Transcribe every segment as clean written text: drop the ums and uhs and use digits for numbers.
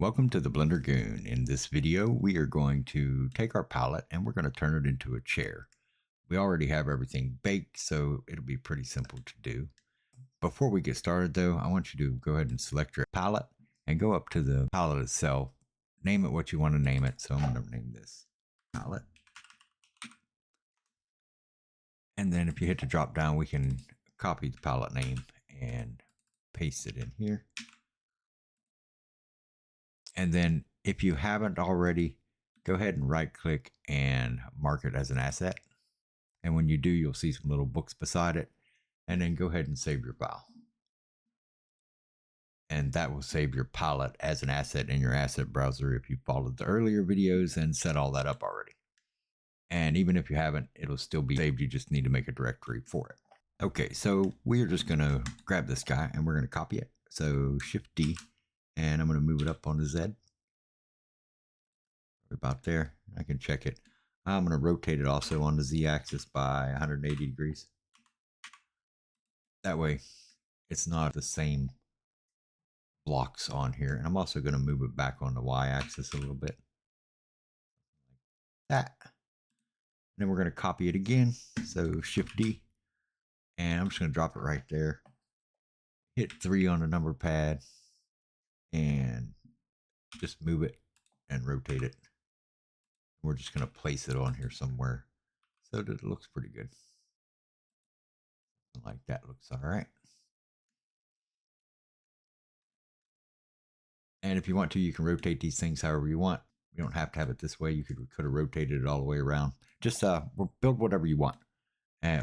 Welcome to the Blender Goon. In this video, we are going to take our palette and we're going to turn it into a chair. We already have everything baked, so it'll be pretty simple to do. Before we get started though, I want you to go ahead and select your palette and go up to the palette itself. Name it what you want to name it. So I'm going to name this palette. And then if you hit the drop down, we can copy the palette name and paste it in here. And then if you haven't already, go ahead and right click and mark it as an asset. And when you do, you'll see some little books beside it. And then go ahead and save your file. And that will save your palette as an asset in your asset browser if you followed the earlier videos and set all that up already. And even if you haven't, it'll still be saved. You just need to make a directory for it. Okay, so we're just going to grab this guy and we're going to copy it. So Shift D, and I'm going to move it up on the Z. About there. I can check it. I'm going to rotate it also on the Z axis by 180 degrees. That way it's not the same blocks on here. And I'm also going to move it back on the Y axis a little bit. Like that. And then we're going to copy it again. So Shift D. And I'm just going to drop it right there. Hit 3 on the number pad. And just move it and rotate it. We're just going to place it on here somewhere so that it looks pretty good. Like that looks all right. And if you want to, you can rotate these things however you want. You don't have to have it this way. You could have rotated it all the way around. Just build whatever you want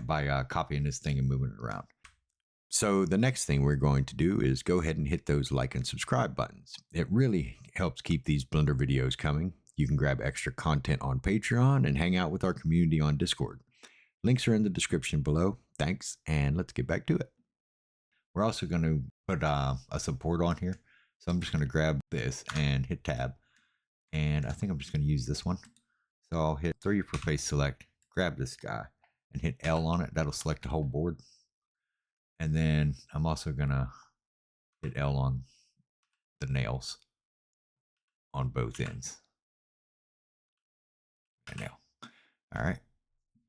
by copying this thing and moving it around. So the next thing we're going to do is go ahead and hit those like and subscribe buttons. It really helps keep these Blender videos coming. You can grab extra content on Patreon and hang out with our community on Discord. Links are in the description below. Thanks, and let's get back to it. We're also going to put a support on here. So I'm just going to grab this and hit tab. And I think I'm just going to use this one. So I'll hit 3 for face select, grab this guy, and hit L on it. That'll select the whole board. And then I'm also going to hit L on the nails on both ends. Nail. All right.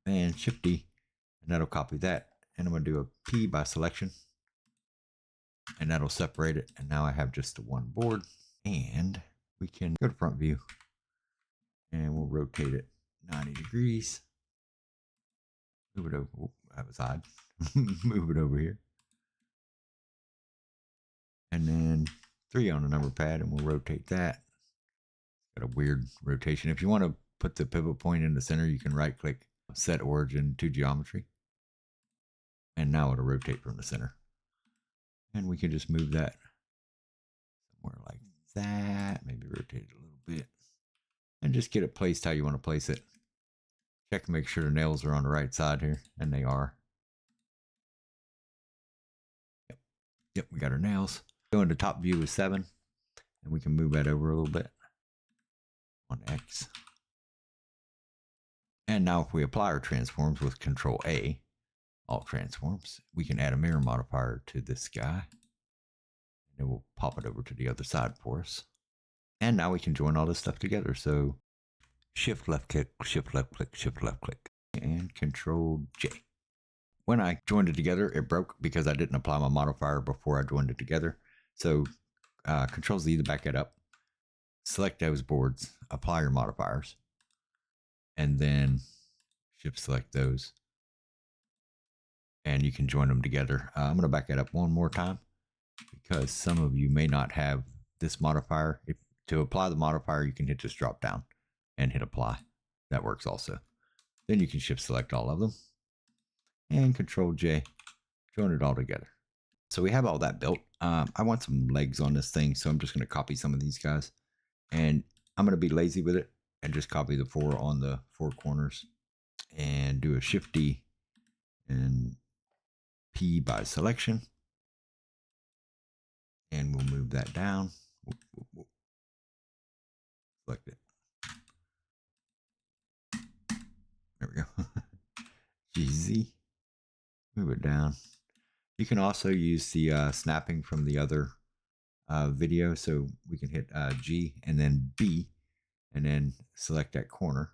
And Shift D, and that'll copy that. And I'm going to do a P by selection. And that'll separate it. And now I have just the one board. And we can go to front view. And we'll rotate it 90 degrees. Move it over. Oh, that was odd. Move it over here. And then 3 on the number pad, and we'll rotate that. Got a weird rotation. If you want to put the pivot point in the center, you can right click, set origin to geometry. And now it'll rotate from the center. And we can just move that somewhere like that. Maybe rotate it a little bit. And just get it placed how you want to place it. Check and make sure the nails are on the right side here. And they are. Yep, we got our nails. Go into top view with 7. And we can move that over a little bit. On X. And now if we apply our transforms with Control A, Alt Transforms, we can add a mirror modifier to this guy. And it will pop it over to the other side for us. And now we can join all this stuff together. So Shift left click, Shift left click, Shift left click, and Control J. When I joined it together, it broke because I didn't apply my modifier before I joined it together. So Control Z to back it up. Select those boards, apply your modifiers, and then Shift select those. And you can join them together. I'm going to back it up one more time because some of you may not have this modifier. To apply the modifier, you can hit this drop down and hit apply. That works also. Then you can Shift select all of them and Control J, join it all together. So we have all that built. I want some legs on this thing, so I'm just going to copy some of these guys. And I'm going to be lazy with it and just copy the 4 on the 4 corners and do a Shift D and P by selection. And we'll move that down. Whoop, whoop, whoop. Select it. There we go. GZ. Move it down. You can also use the snapping from the other video. So we can hit G and then B and then select that corner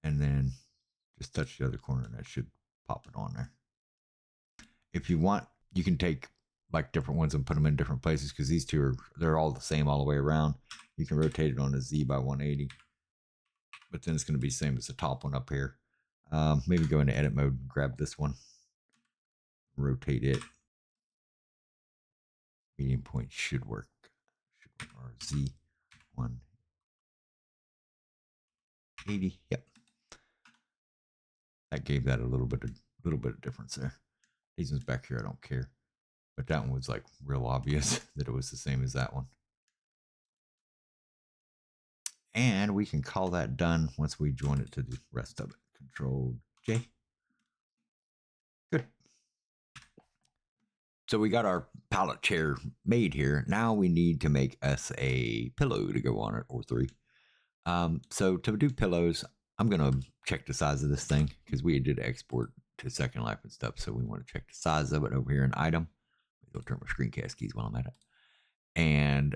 and then just touch the other corner and that should pop it on there. If you want, you can take like different ones and put them in different places because these two they're all the same all the way around. You can rotate it on a Z by 180, but then it's going to be the same as the top one up here. Maybe go into edit mode, grab this one, rotate it. Medium point should work. Or Z 180. Yep. That gave that a little bit of difference there. These ones back here, I don't care. But that one was like real obvious that it was the same as that one. And we can call that done once we join it to the rest of it. Control J. Good. So we got our pallet chair made here. Now we need to make us a pillow to go on it, or three. So to do pillows, I'm going to check the size of this thing because we did export to Second Life and stuff. So we want to check the size of it over here in item. I'll turn my screencast keys while I'm at it. And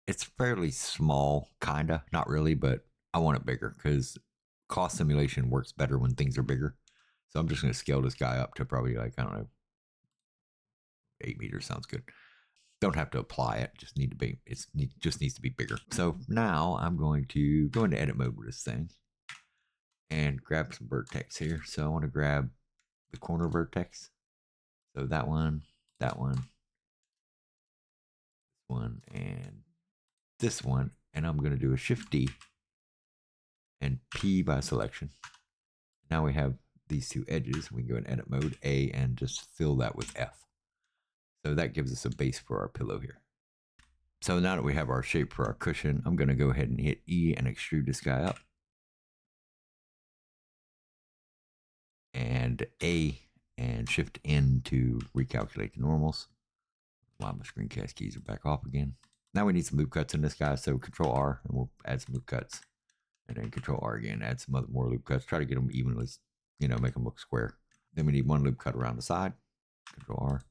it's fairly small, kind of, not really, but I want it bigger because cost simulation works better when things are bigger. So I'm just going to scale this guy up to probably like, I don't know, 8 meters sounds good. Don't have to apply it, just need to be, just needs to be bigger. So now I'm going to go into edit mode with this thing and grab some vertex here. So I want to grab the corner vertex. So that one, this one, and this one. And I'm going to do a Shift D and P by selection. Now we have these two edges. We can go in edit mode, A, and just fill that with F. So that gives us a base for our pillow here. So now that we have our shape for our cushion, I'm going to go ahead and hit E and extrude this guy up. And A and Shift N to recalculate the normals. While my screencast keys are back off again. Now we need some loop cuts in this guy. So Control R and we'll add some loop cuts. And then Control R again, add some more loop cuts. Try to get them evenly, make them look square. Then we need one loop cut around the side. Control R.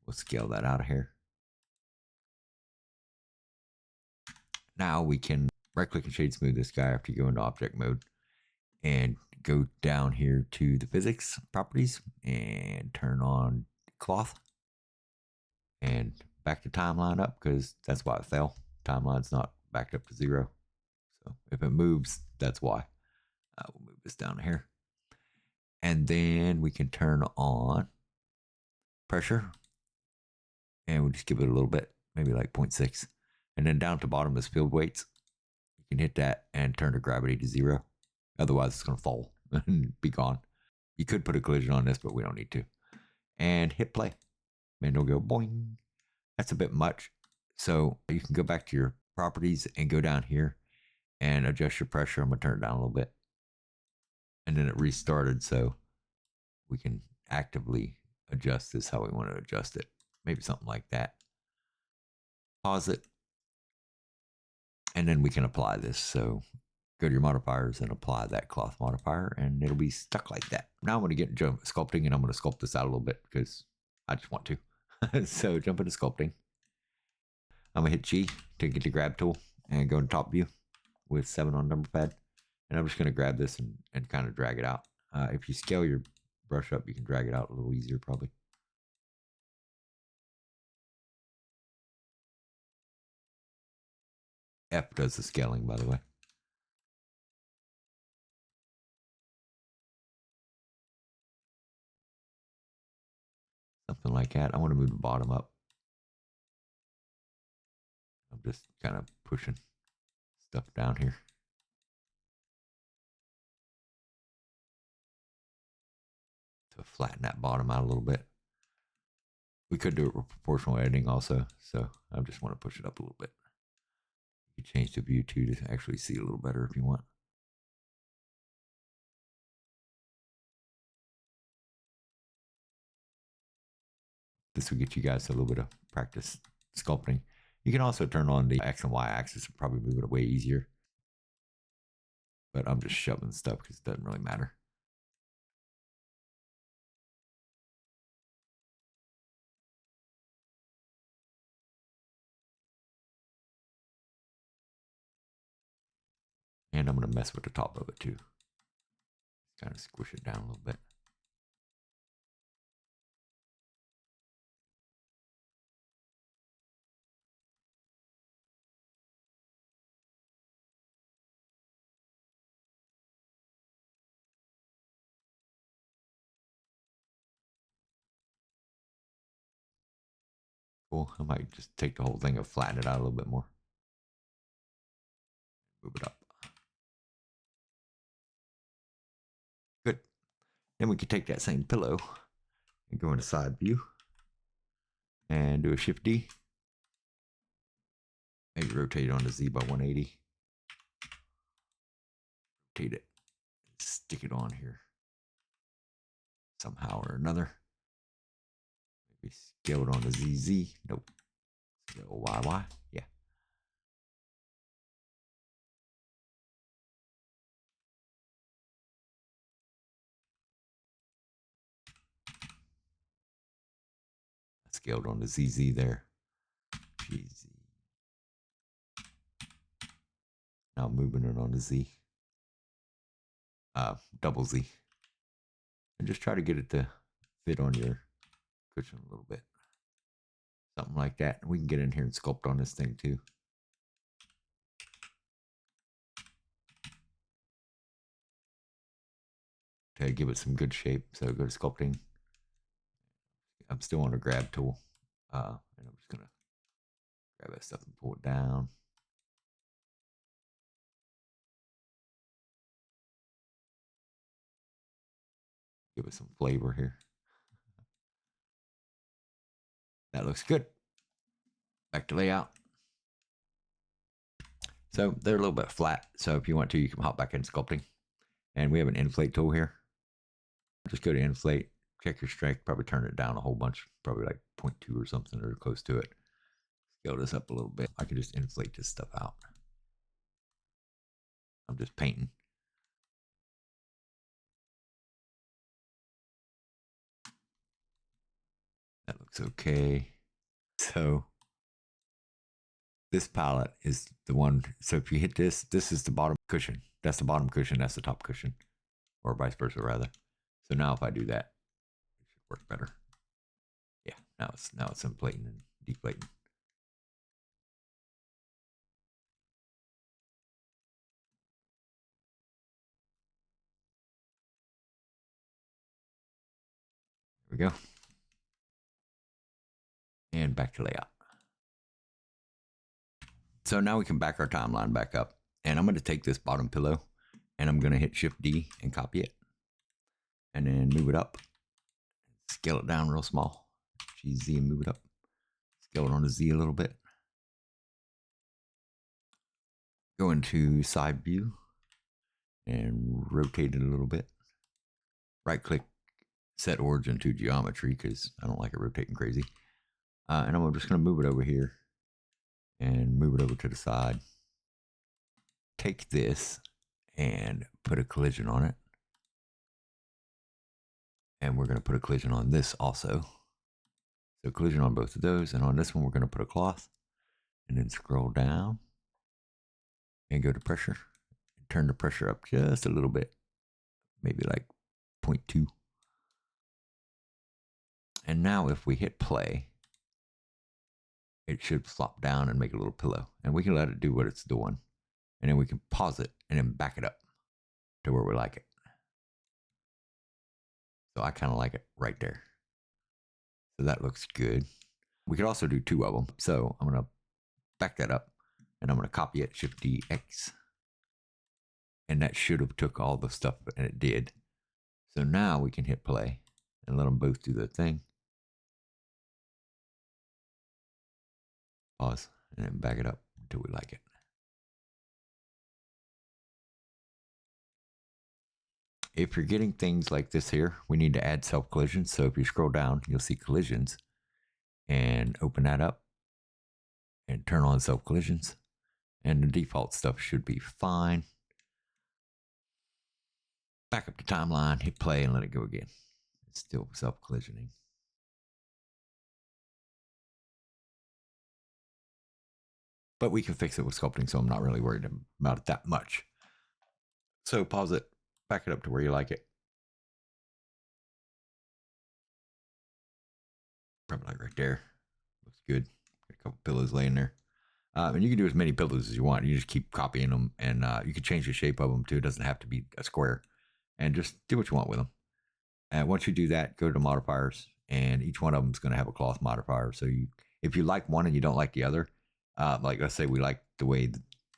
We'll scale that out of here. Now we can right click and shade smooth this guy after you go into object mode and go down here to the physics properties and turn on cloth and back the timeline up because that's why it fell. Timeline's not backed up to 0. So if it moves, that's why. We'll move this down here. And then we can turn on pressure and we'll just give it a little bit, maybe like 0.6. And then down to bottom is field weights. You can hit that and turn the gravity to 0. Otherwise, it's going to fall and be gone. You could put a collision on this, but we don't need to. And hit play. And it'll go boing. That's a bit much. So you can go back to your properties and go down here and adjust your pressure. I'm going to turn it down a little bit. And then it restarted. So we can actively adjust this how we want to adjust it. Maybe something like that. Pause it. And then we can apply this. So go to your modifiers and apply that cloth modifier and it'll be stuck like that. Now I'm going to get into sculpting and I'm going to sculpt this out a little bit because I just want to. So jump into sculpting. I'm going to hit G to get the grab tool and go to top view with 7 on number pad. And I'm just going to grab this and kind of drag it out. If you scale your brush up, you can drag it out a little easier probably. F does the scaling, by the way. Something like that. I want to move the bottom up. I'm just kind of pushing stuff down here. To flatten that bottom out a little bit. We could do it with proportional editing also, so I just want to push it up a little bit. You can change the view too to actually see a little better if you want. This will get you guys a little bit of practice sculpting. You can also turn on the X and Y axis and probably move it way easier. But I'm just shoving stuff because it doesn't really matter. And I'm going to mess with the top of it too. Kind of squish it down a little bit. Cool. I might just take the whole thing and flatten it out a little bit more. Move it up. Good. Then we can take that same pillow and go into side view and do a Shift D. Maybe rotate it on the Z by 180. Rotate it. Stick it on here somehow or another. Maybe scale it on the ZZ. Nope. Scale YY. Yeah. Scaled on the ZZ there. GZ. Now moving it on the Z. Double Z. And just try to get it to fit on your cushion a little bit. Something like that. We can get in here and sculpt on this thing too. To give it some good shape. So go to sculpting. I'm still on a grab tool. And I'm just gonna grab that stuff and pull it down. Give it some flavor here. That looks good. Back to layout. So they're a little bit flat. So if you want to, you can hop back in sculpting. And we have an inflate tool here. Just go to inflate, check your strength, probably turn it down a whole bunch, probably like 0.2 or something or close to it. Scale this up a little bit. I can just inflate this stuff out. I'm just painting. That looks okay. So this palette is the one. So if you hit this, this is the bottom cushion. That's the bottom cushion. That's the top cushion, or vice versa, rather. So now if I do that, it should work better. Yeah, now it's inflating and deflating. There we go. And back to layout. So now we can back our timeline back up. And I'm going to take this bottom pillow and I'm going to hit Shift D and copy it. And then move it up. Scale it down real small. GZ and move it up. Scale it on the Z a little bit. Go into side view and rotate it a little bit. Right click, set origin to geometry because I don't like it rotating crazy. And I'm just going to move it over here and move it over to the side. Take this and put a collision on it. And we're going to put a collision on this also. So collision on both of those. And on this one, we're going to put a cloth. And then scroll down. And go to pressure. Turn the pressure up just a little bit. Maybe like 0.2. And now if we hit play, it should flop down and make a little pillow. And we can let it do what it's doing. And then we can pause it and then back it up to where we like it. So I kind of like it right there. So that looks good. We could also do two of them. So I'm going to back that up and I'm going to copy it, Shift D, X. And that should have took all the stuff, and it did. So now we can hit play and let them both do their thing. Pause and then back it up until we like it. If you're getting things like this here, we need to add self collisions. So if you scroll down, you'll see collisions and open that up and turn on self collisions. And the default stuff should be fine. Back up the timeline, hit play and let it go again. It's still self collisioning. But we can fix it with sculpting, so I'm not really worried about it that much. So pause it, back it up to where you like it. Probably like right there. Looks good. Got a couple pillows laying there. And you can do as many pillows as you want. You just keep copying them, and you can change the shape of them too. It doesn't have to be a square. And just do what you want with them. And once you do that, go to the modifiers, and each one of them is going to have a cloth modifier. So if you like one and you don't like the other, like let's say we like the way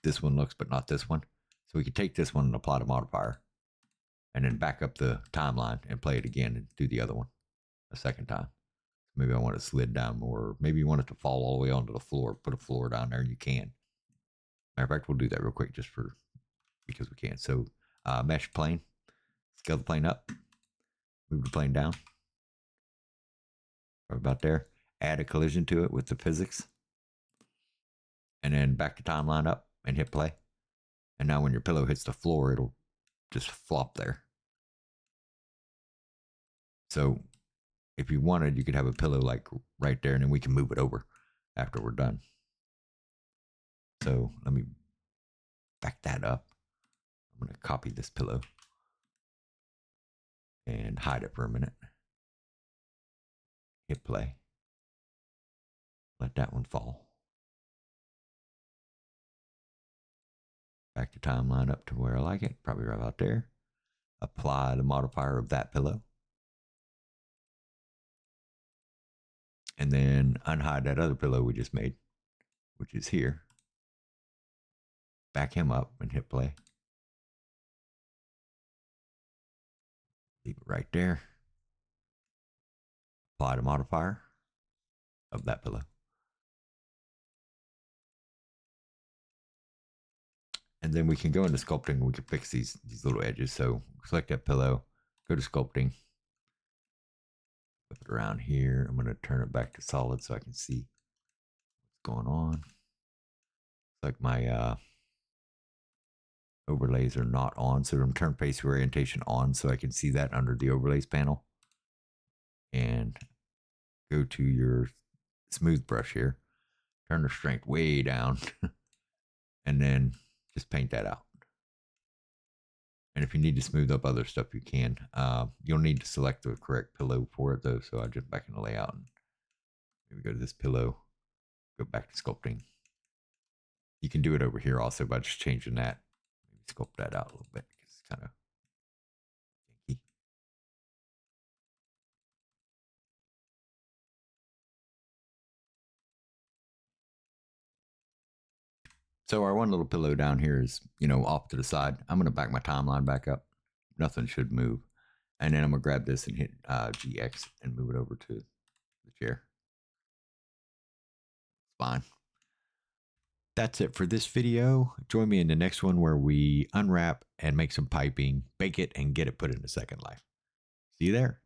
this one looks, but not this one. So we can take this one and apply the modifier, and then back up the timeline and play it again and do the other one a second time. Maybe I want it slid down more. Maybe you want it to fall all the way onto the floor. Put a floor down there, and you can. Matter of fact, we'll do that real quick just because we can. So mesh plane, scale the plane up, move the plane down, right about there. Add a collision to it with the physics, and then back the timeline up and hit play. And now when your pillow hits the floor, it'll just flop there. So if you wanted, you could have a pillow like right there, and then we can move it over after we're done. So let me back that up. I'm going to copy this pillow and hide it for a minute. Hit play. Let that one fall. Back the timeline up to where I like it, probably right about there. Apply the modifier of that pillow. And then unhide that other pillow we just made, which is here. Back him up and hit play. Leave it right there. Apply the modifier of that pillow. And then we can go into sculpting and we can fix these little edges. So select that pillow, go to sculpting, flip it around here. I'm going to turn it back to solid so I can see what's going on. It's like my overlays are not on. So I'm turn face orientation on so I can see that under the overlays panel. And go to your smooth brush here. Turn the strength way down. And then just paint that out. And if you need to smooth up other stuff, you can. You'll need to select the correct pillow for it, though. So I'll jump back in the layout and maybe go to this pillow, go back to sculpting. You can do it over here also by just changing that. Maybe sculpt that out a little bit because it's kind of janky. So our one little pillow down here is, off to the side. I'm going to back my timeline back up. Nothing should move. And then I'm going to grab this and hit GX and move it over to the chair. Fine. That's it for this video. Join me in the next one where we unwrap and make some piping, bake it, and get it put into Second Life. See you there.